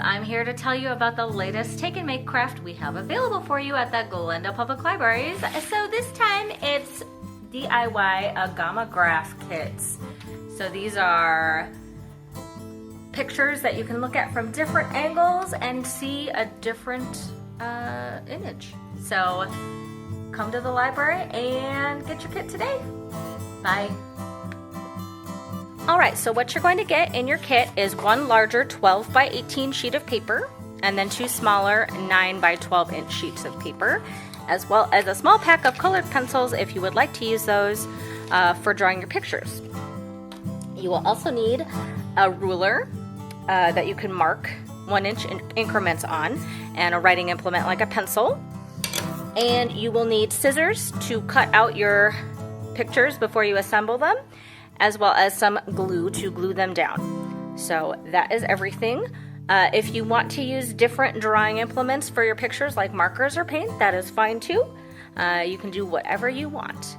I'm here to tell you about the latest take and make craft we have available for you at the Glendale Public Libraries. So this time it's DIY Agamograph kits. So these are pictures that you can look at from different angles and see a different image. So come to the library and get your kit today. Bye. Alright, so what you're going to get in your kit is one larger 12 by 18 sheet of paper and then two smaller 9 by 12 inch sheets of paper, as well as a small pack of colored pencils if you would like to use those for drawing your pictures. You will also need a ruler that you can mark 1 inch increments on, and a writing implement like a pencil. And you will need scissors to cut out your pictures before you assemble them, as well as some glue to glue them down. So that is everything. If you want to use different drawing implements for your pictures like markers or paint, that is fine too. You can do whatever you want.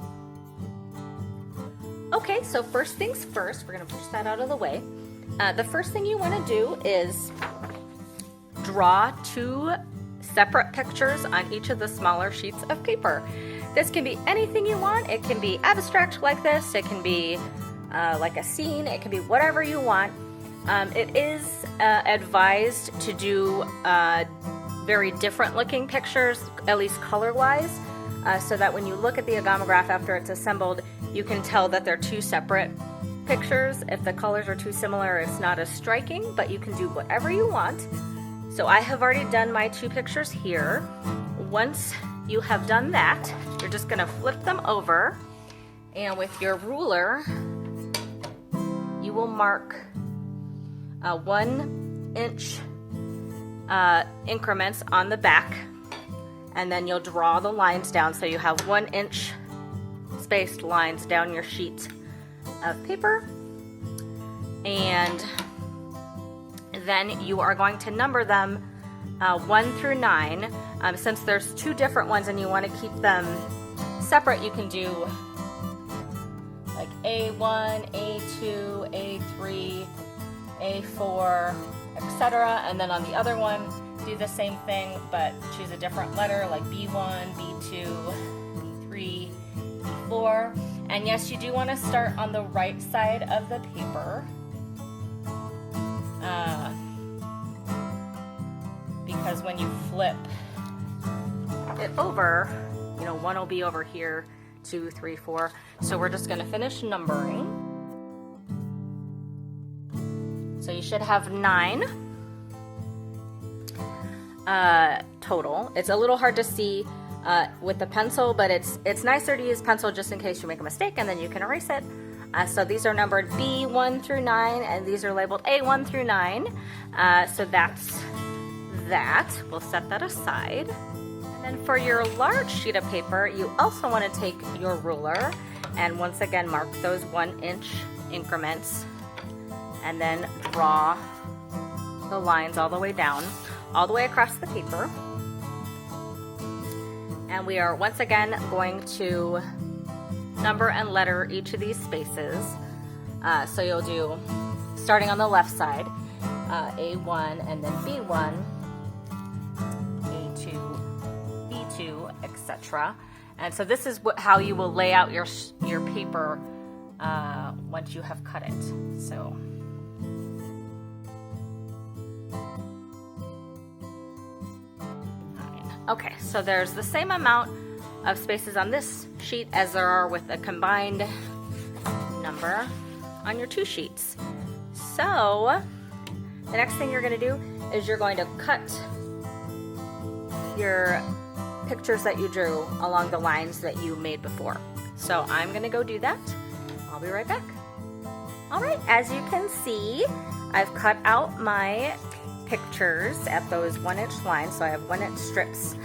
Okay, so first things first, we're gonna push that out of the way. The first thing you wanna do is draw two separate pictures on each of the smaller sheets of paper. This can be anything you want. It can be abstract like this, it can be like a scene, it can be whatever you want. It is advised to do very different looking pictures, at least color wise, so that when you look at the Agamograph after it's assembled, you can tell that they're two separate pictures. If the colors are too similar, it's not as striking, but you can do whatever you want. So I have already done my two pictures here. Once you have done that, you're just gonna flip them over, and with your ruler, you will mark 1 inch increments on the back, and then you'll draw the lines down so you have 1 inch spaced lines down your sheet of paper. And then you are going to number them 1 through 9. Since there's two different ones and you want to keep them separate, you can do like A1, A2, A3, A4, etc. And then on the other one, do the same thing, but choose a different letter like B1, B2, B3, B4. And yes, you do want to start on the right side of the paper. Because when you flip it over, you know, one will be over here, 2, 3, 4. So we're just going to finish numbering. So you should have 9 total. It's a little hard to see with the pencil, but it's nicer to use pencil just in case you make a mistake, and then you can erase it. So these are numbered B1 through 9, and these are labeled A1 through 9. So that's that. We'll set that aside. And then for your large sheet of paper, you also want to take your ruler and once again mark those 1 inch increments, and then draw the lines all the way down, all the way across the paper. And we are once again going to number and letter each of these spaces. So you'll do, starting on the left side, A1 and then B1, A2, B2, etc. And so this is how you will lay out your paper once you have cut it. So. Okay, so there's the same amount of spaces on this sheet as there are with a combined number on your two sheets. So the next thing you're going to do is you're going to cut your pictures that you drew along the lines that you made before. So I'm going to go do that. I'll be right back. All right, as you can see, I've cut out my pictures at those 1 inch lines. So I have 1 inch strips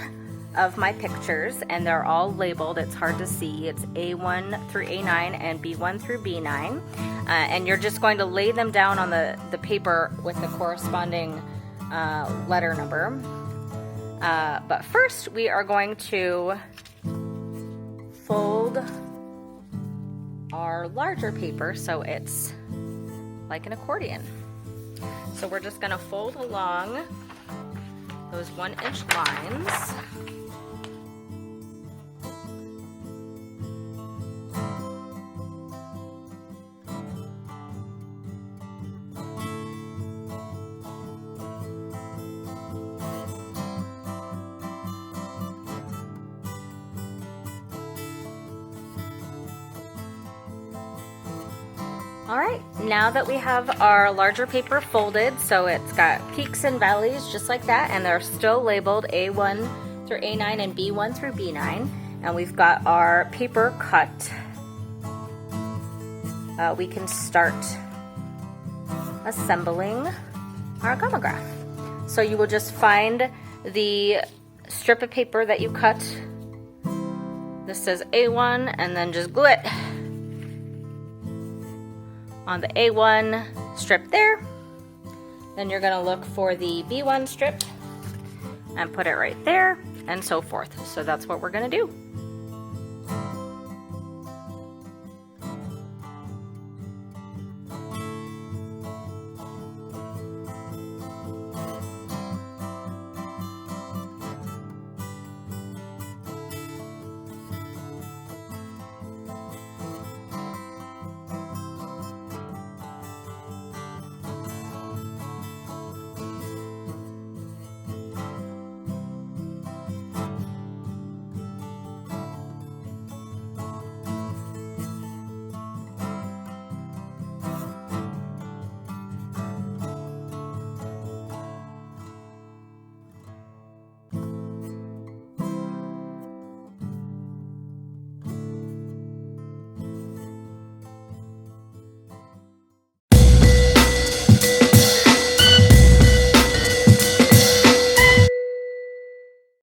of my pictures, and they're all labeled. It's hard to see. It's A1 through A9 and B1 through B9. And you're just going to lay them down on the paper with the corresponding letter number. But first we are going to fold our larger paper so it's like an accordion. So we're just gonna fold along those 1-inch lines. All right, now that we have our larger paper folded, so it's got peaks and valleys just like that, and they're still labeled A1 through A9 and B1 through B9, and we've got our paper cut, we can start assembling our Agamograph. So you will just find the strip of paper that you cut. This says A1, and then just glue it on the A1 strip there. Then you're gonna look for the B1 strip and put it right there, and so forth. So that's what we're gonna do.